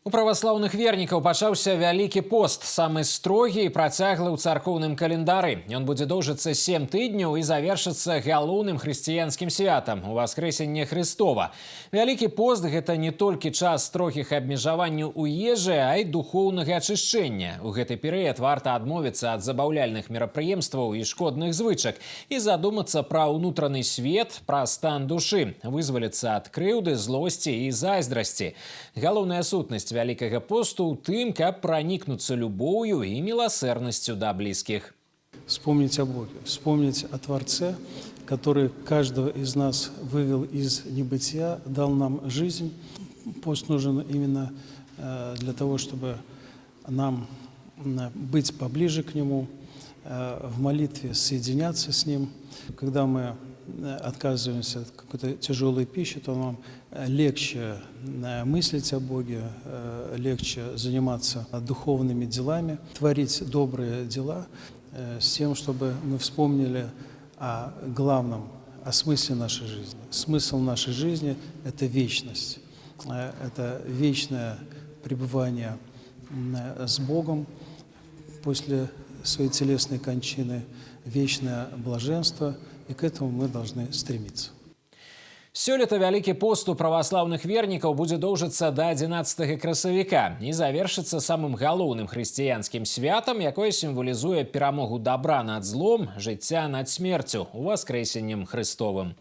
У праваслаўных вернікаў пачаўся вялікі пост, самы строгі і працяглы ў царкоўным календары. Ён будзе доўжыцца 7 тыдняў і завершыцца галоўным хрысціянскім святам – Уваскрэсенне Хрыстова. Вялікі пост – гэта не толькі час строгіх абмежаванняў у ежы, а і духоўнага ачышчэння. У гэты перыяд варта адмовіцца ад забаўляльных мерапрыемстваў і шкодных звычак і задумацца пра ўнутраны свет, пра стан душы, вызваліцца ад крыўды, злосці і зайздрасці. Галоўная сутнасць Вялікага посту ў тым, каб пранікнуцца любоўю і милосердностью да близких. Вспомнить о Боге, вспомнить о Творце, который каждого из нас вывел из небытия, дал нам жизнь. Пост нужен именно для того, чтобы нам быть поближе к Нему, в молитве соединяться с Ним. Когда мы отказываемся от какой-то тяжелой пищи, то нам легче мыслить о Боге, легче заниматься духовными делами, творить добрые дела с тем, чтобы мы вспомнили о главном, о смысле нашей жизни. Смысл нашей жизни – это вечность, это вечное пребывание с Богом после своей телесной кончины, вечное блаженство, и к этому мы должны стремиться. Сёлета вялікі пост у праваслаўных вернікаў будзе доўжыцца да 11 красавіка і завершыцца самым галоўным хрысціянскім святам, якое сімвалізуе перамогу дабра над злом, жыцця над смерцю, Уваскрэсеннем Хрыстовым.